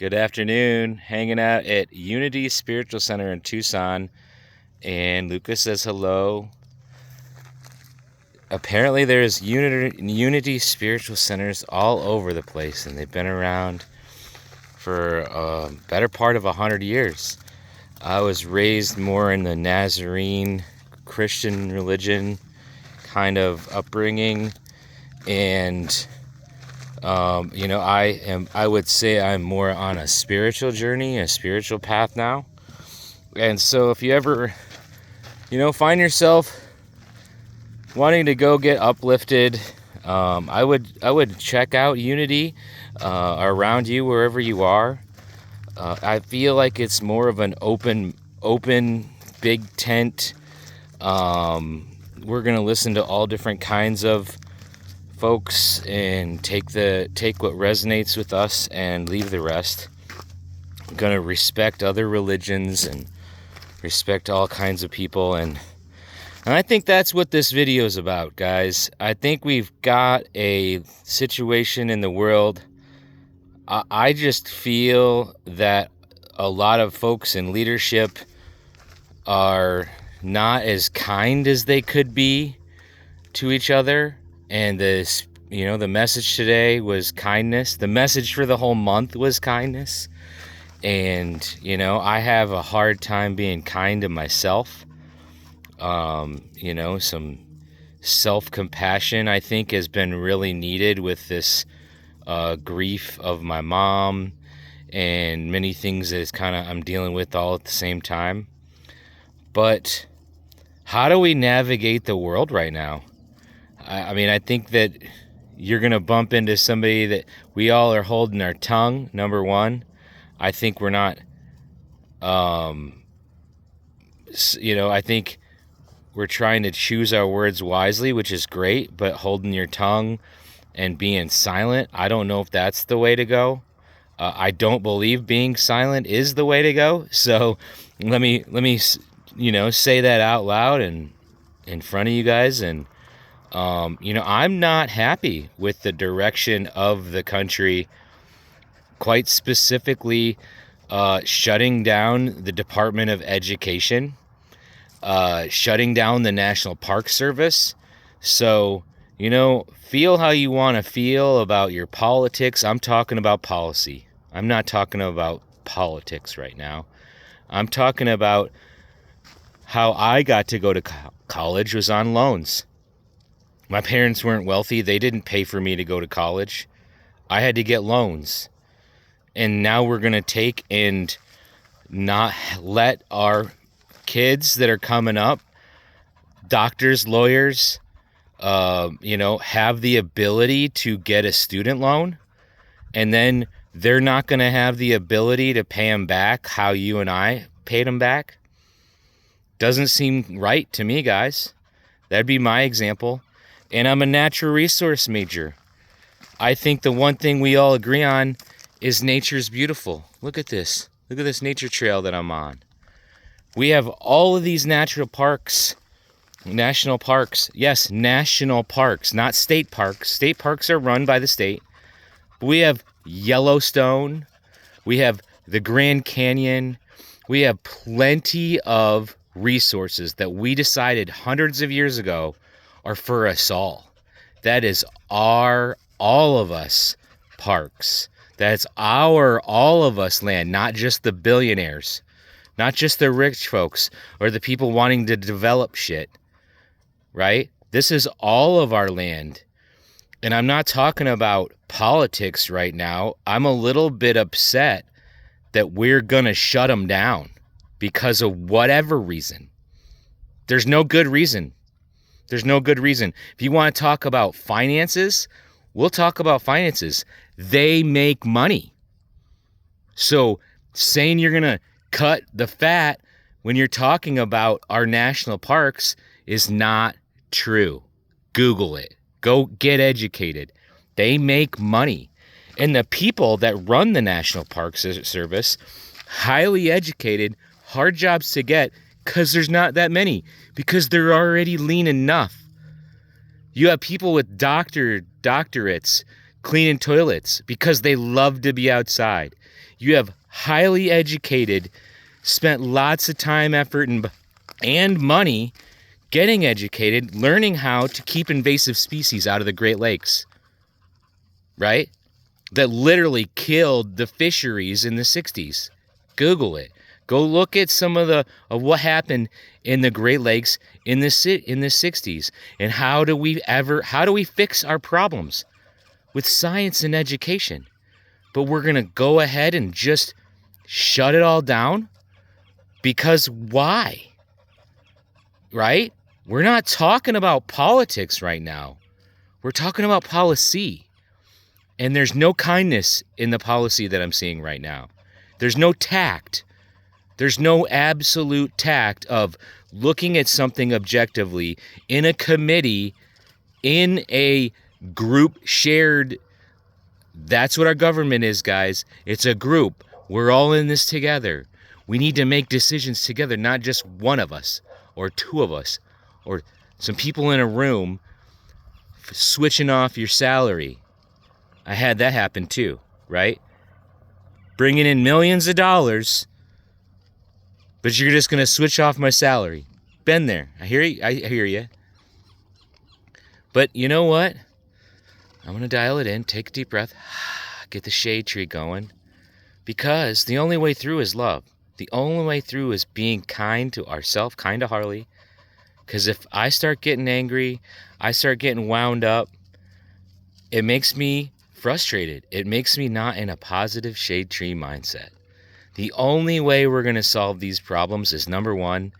Good afternoon. Hanging out at Unity Spiritual Center in Tucson. And Lucas says hello. Apparently there's Unity Spiritual Centers all over the place, and they've been around for a better part of 100 years. I was raised more in the Nazarene Christian religion kind of upbringing, and I would say I'm more on a spiritual journey, a spiritual path now. And so if you ever, find yourself wanting to go get uplifted, I would check out Unity around you, wherever you are. I feel like it's more of an open big tent. We're gonna listen to all different kinds of folks and take what resonates with us and leave the rest. I'm gonna respect other religions and respect all kinds of people, and I think that's what this video is about, guys. I think we've got a situation in the world. I just feel that a lot of folks in leadership are not as kind as they could be to each other. And this, the message today was kindness. The message for the whole month was kindness. And, I have a hard time being kind to myself. Some self-compassion, I think, has been really needed with this grief of my mom and many things that I'm dealing with all at the same time. But how do we navigate the world right now? I think that you're going to bump into somebody that we all are holding our tongue, number one. I think we're not, I think we're trying to choose our words wisely, which is great, but holding your tongue and being silent, I don't know if that's the way to go. I don't believe being silent is the way to go. So let me say that out loud and in front of you guys. And, I'm not happy with the direction of the country, quite specifically, shutting down the Department of Education, shutting down the National Park Service. So, feel how you want to feel about your politics. I'm talking about policy. I'm not talking about politics right now. I'm talking about how I got to go to college was on loans. My parents weren't wealthy. They didn't pay for me to go to college. I had to get loans. And now we're going to take and not let our kids that are coming up, doctors, lawyers, have the ability to get a student loan, and then they're not going to have the ability to pay them back how you and I paid them back. Doesn't seem right to me, guys. That'd be my example. And I'm a natural resource major. I think the one thing we all agree on is nature's beautiful. Look at this. Look at this nature trail that I'm on. We have all of these national parks. Yes, national parks, not state parks. State parks are run by the state. We have Yellowstone. We have the Grand Canyon. We have plenty of resources that we decided hundreds of years ago are for us all. That is all of us parks. That's all of us land, not just the billionaires, not just the rich folks or the people wanting to develop shit, right? This is all of our land. And I'm not talking about politics right now. I'm a little bit upset that we're going to shut them down because of whatever reason. There's no good reason. There's no good reason. If you want to talk about finances, we'll talk about finances. They make money. So saying you're going to cut the fat when you're talking about our national parks is not true. Google it. Go get educated. They make money. And the people that run the National Park Service, highly educated, hard jobs to get, because there's not that many, because they're already lean enough. You have people with doctorates cleaning toilets because they love to be outside. You have highly educated, spent lots of time, effort, and money getting educated, learning how to keep invasive species out of the Great Lakes, right? That literally killed the fisheries in the 60s. Google it. Go look at some of what happened in the Great Lakes in the 60s, and how do we fix our problems with science and education? But we're going to go ahead and just shut it all down? Because why? Right? We're not talking about politics right now. We're talking about policy. And there's no kindness in the policy that I'm seeing right now. There's no tact. There's no absolute tact of looking at something objectively in a committee, in a group shared. That's what our government is, guys. It's a group. We're all in this together. We need to make decisions together, not just one of us or two of us or some people in a room switching off your salary. I had that happen too, right? Bringing in millions of dollars, but you're just going to switch off my salary. Been there. I hear you. But you know what? I'm going to dial it in, take a deep breath, get the shade tree going, because the only way through is love. The only way through is being kind to ourselves, kind to Harley. Because if I start getting angry, I start getting wound up, it makes me frustrated. It makes me not in a positive shade tree mindset. The only way we're going to solve these problems is, number one,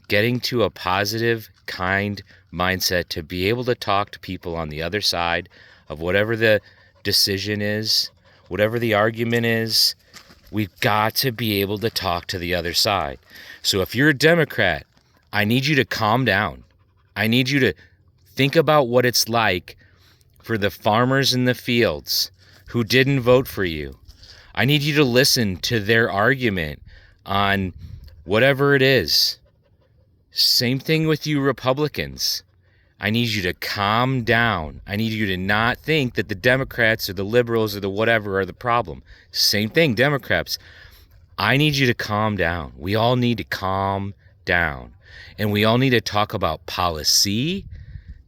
getting to a positive, kind mindset to be able to talk to people on the other side of whatever the decision is, whatever the argument is. We've got to be able to talk to the other side. So if you're a Democrat, I need you to calm down. I need you to think about what it's like for the farmers in the fields who didn't vote for you. I need you to listen to their argument on whatever it is. Same thing with you Republicans. I need you to calm down. I need you to not think that the Democrats or the liberals or the whatever are the problem. Same thing, Democrats. I need you to calm down. We all need to calm down. And we all need to talk about policy,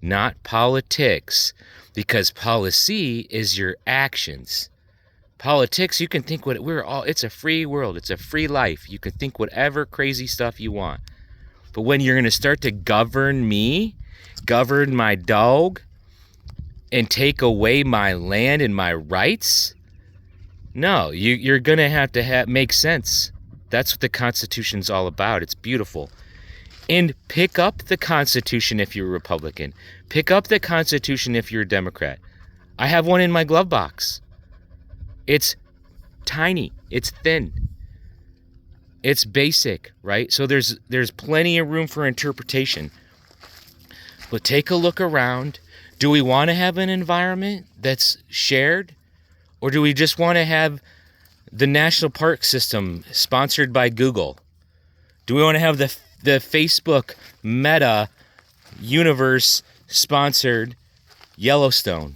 not politics. Because policy is your actions. Politics, you can think it's a free world. It's a free life. You can think whatever crazy stuff you want. But when you're going to start to govern me, govern my dog, and take away my land and my rights, no, you're going to have make sense. That's what the Constitution's all about. It's beautiful. And pick up the Constitution if you're a Republican. Pick up the Constitution if you're a Democrat. I have one in my glove box. It's tiny. It's thin. It's basic, right? So there's plenty of room for interpretation. But take a look around. Do we want to have an environment that's shared? Or do we just want to have the national park system sponsored by Google? Do we want to have the Facebook Meta universe sponsored Yellowstone?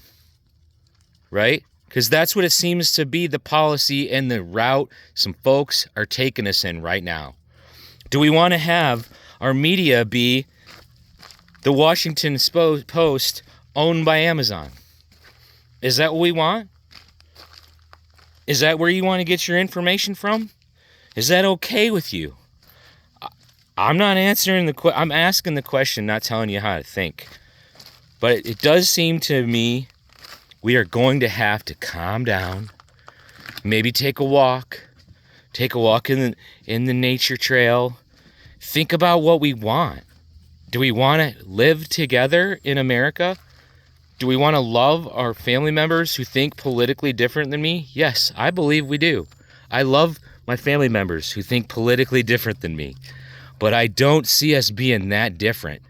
Right? Because that's what it seems to be, the policy and the route some folks are taking us in right now. Do we want to have our media be the Washington Post owned by Amazon? Is that what we want? Is that where you want to get your information from? Is that okay with you? I'm not answering I'm asking the question, not telling you how to think. But it does seem to me we are going to have to calm down, maybe take a walk in the nature trail, think about what we want. Do we want to live together in America? Do we want to love our family members who think politically different than me? Yes, I believe we do. I love my family members who think politically different than me. But I don't see us being that different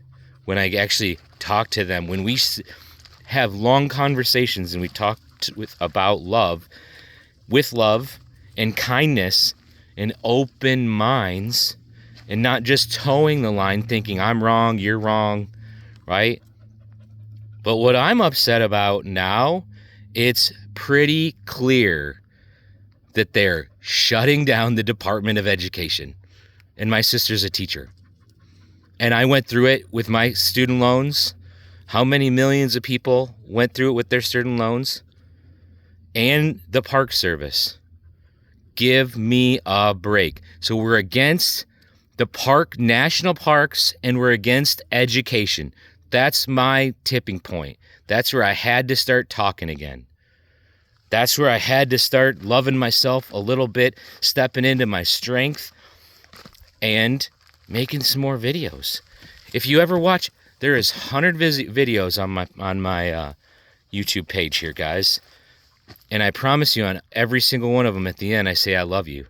when I actually talk to them. When we have long conversations and we talk about love, with love and kindness and open minds, and not just towing the line thinking I'm wrong, you're wrong, right? But what I'm upset about now it's pretty clear that they're shutting down the Department of Education. And my sister's a teacher. And I went through it with my student loans. How many millions of people went through it with their student loans? And the Park Service. Give me a break. So we're against the national parks, and we're against education. That's my tipping point. That's where I had to start talking again. That's where I had to start loving myself a little bit, stepping into my strength, and making some more videos. If you ever watch, there is 100 videos on my YouTube page here, guys. And I promise you, on every single one of them, at the end, I say I love you.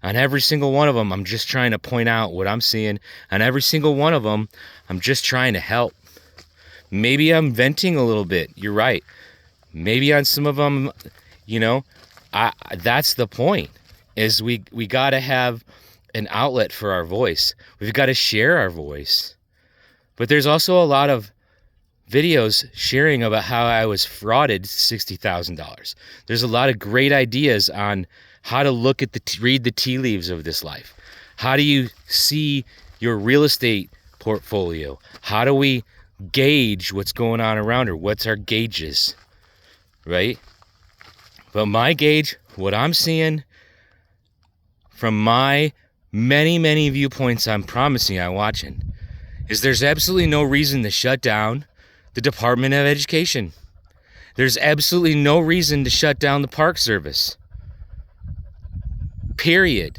On every single one of them, I'm just trying to point out what I'm seeing. On every single one of them, I'm just trying to help. Maybe I'm venting a little bit. You're right. Maybe on some of them, that's the point, is we got to have an outlet for our voice. We've got to share our voice. But there's also a lot of videos sharing about how I was frauded $60,000. There's a lot of great ideas on how to look at read the tea leaves of this life. How do you see your real estate portfolio? How do we gauge what's going on around her? What's our gauges, right? But my gauge, what I'm seeing from my many, many viewpoints I'm promising I'm watching, is there's absolutely no reason to shut down the Department of Education. There's absolutely no reason to shut down the Park Service. Period.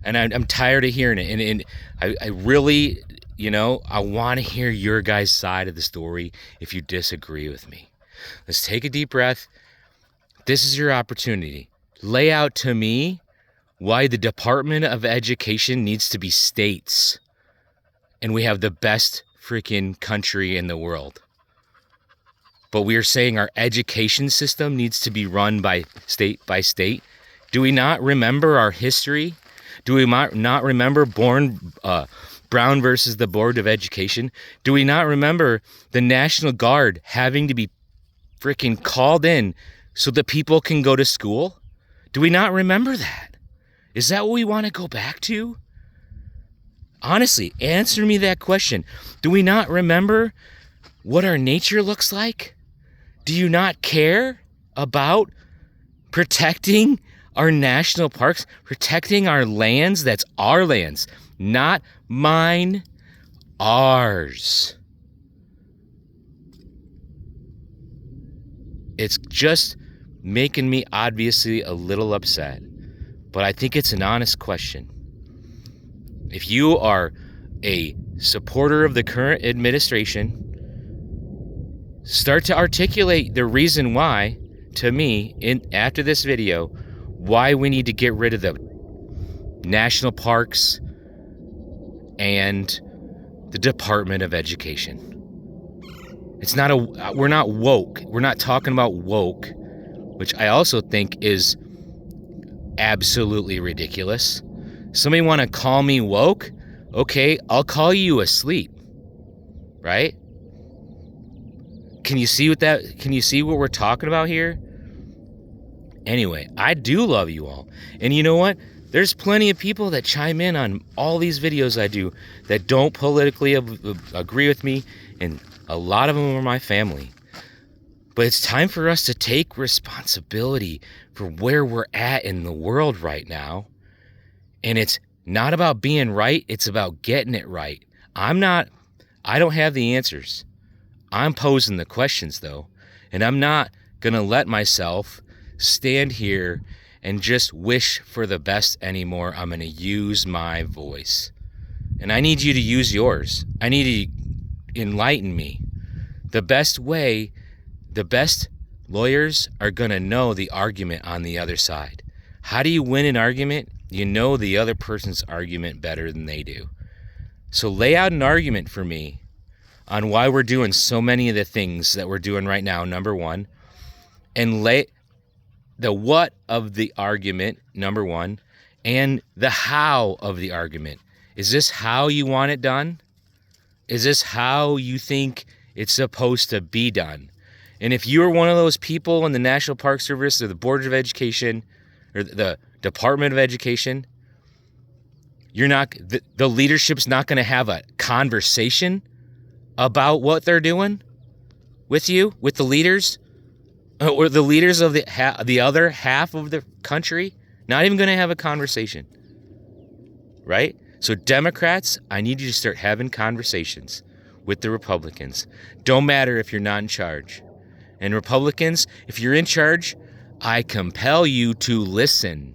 And I'm tired of hearing it. And I really, I want to hear your guys' side of the story if you disagree with me. Let's take a deep breath. This is your opportunity. Lay out to me why the Department of Education needs to be states. And we have the best freaking country in the world. But we are saying our education system needs to be run by state. Do we not remember our history? Do we not remember Brown versus the Board of Education? Do we not remember the National Guard having to be freaking called in so that people can go to school? Do we not remember that? Is that what we want to go back to? Honestly, answer me that question. Do we not remember what our nature looks like? Do you not care about protecting our national parks, protecting our lands? That's our lands, not mine, ours. It's just making me obviously a little upset, but I think it's an honest question. If you are a supporter of the current administration, start to articulate the reason why, to me, after this video, why we need to get rid of the national parks and the Department of Education. We're not woke. We're not talking about woke, which I also think is absolutely ridiculous. Somebody want to call me woke? Okay, I'll call you asleep. Right? Can you see what we're talking about here? Anyway, I do love you all. And you know what? There's plenty of people that chime in on all these videos I do that don't politically agree with me, and a lot of them are my family. But it's time for us to take responsibility for where we're at in the world right now. And it's not about being right, it's about getting it right. I don't have the answers. I'm posing the questions though. And I'm not gonna let myself stand here and just wish for the best anymore. I'm gonna use my voice. And I need you to use yours. I need you to enlighten me. The best lawyers are gonna know the argument on the other side. How do you win an argument? You know the other person's argument better than they do. So lay out an argument for me on why we're doing so many of the things that we're doing right now, number one. And lay the what of the argument, number one, and the how of the argument. Is this how you want it done? Is this how you think it's supposed to be done? And if you're one of those people in the National Park Service or the Board of Education or the Department of Education, you're not, the leadership's not going to have a conversation about what they're doing with you, with the leaders, or the leaders of the other half of the country. Not even going to have a conversation, right? So Democrats, I need you to start having conversations with the Republicans. Don't matter if you're not in charge. And Republicans, if you're in charge, I compel you to listen.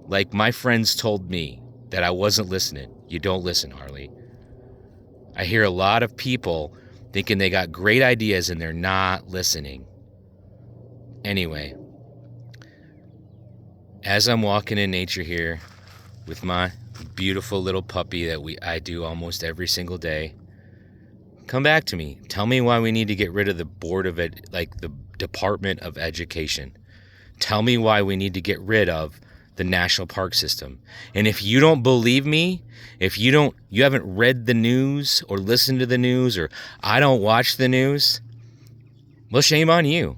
Like my friends told me that I wasn't listening. You don't listen, Harley. I hear a lot of people thinking they got great ideas and they're not listening. Anyway, as I'm walking in nature here with my beautiful little puppy that I do almost every single day, come back to me. Tell me why we need to get rid of the the Department of Education. Tell me why we need to get rid of the National Park System. And if you don't believe me, if you haven't read the news or listened to the news, or I don't watch the news, well, shame on you.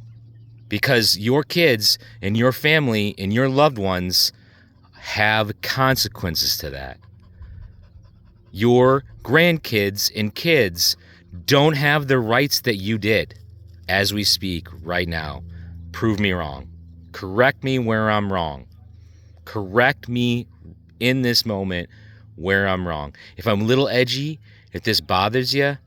Because your kids and your family and your loved ones have consequences to that. Your grandkids and kids don't have the rights that you did as we speak right now. Prove me wrong. Correct me where I'm wrong. Correct me in this moment where I'm wrong. If I'm a little edgy, if this bothers you,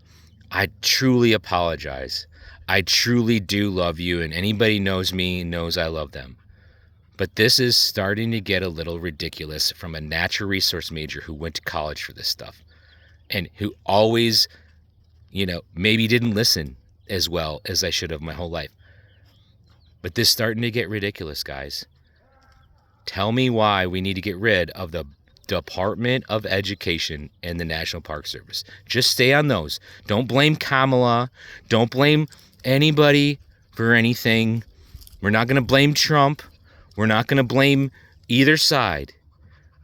I truly apologize. I truly do love you, and anybody knows me knows I love them. But this is starting to get a little ridiculous from a natural resource major who went to college for this stuff and who always, maybe didn't listen as well as I should have my whole life. But this is starting to get ridiculous, guys. Tell me why we need to get rid of the Department of Education and the National Park Service. Just stay on those. Don't blame Kamala. Don't blame anybody for anything. We're not going to blame Trump. We're not going to blame either side.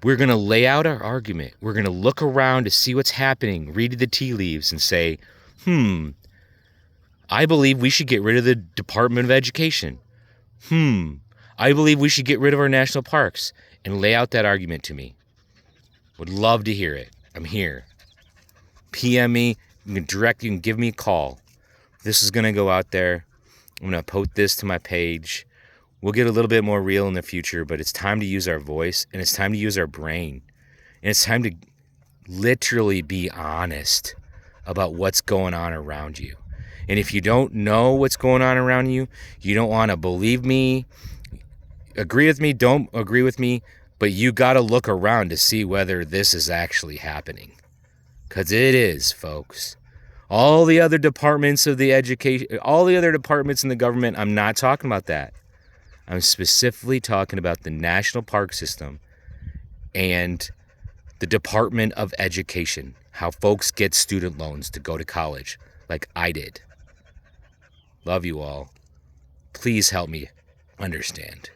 We're going to lay out our argument. We're going to look around to see what's happening, read the tea leaves, and say, I believe we should get rid of the Department of Education. I believe we should get rid of our national parks, and lay out that argument to me. Would love to hear it. I'm here. PM me. You can give me a call. This is going to go out there. I'm going to post this to my page. We'll get a little bit more real in the future, but it's time to use our voice, and it's time to use our brain. And it's time to literally be honest about what's going on around you. And if you don't know what's going on around you, you don't want to believe me, agree with me, don't agree with me, but you got to look around to see whether this is actually happening. Because it is, folks. All the other departments of the education, all the other departments in the government, I'm not talking about that. I'm specifically talking about the National Park System and the Department of Education, how folks get student loans to go to college, like I did. Love you all. Please help me understand.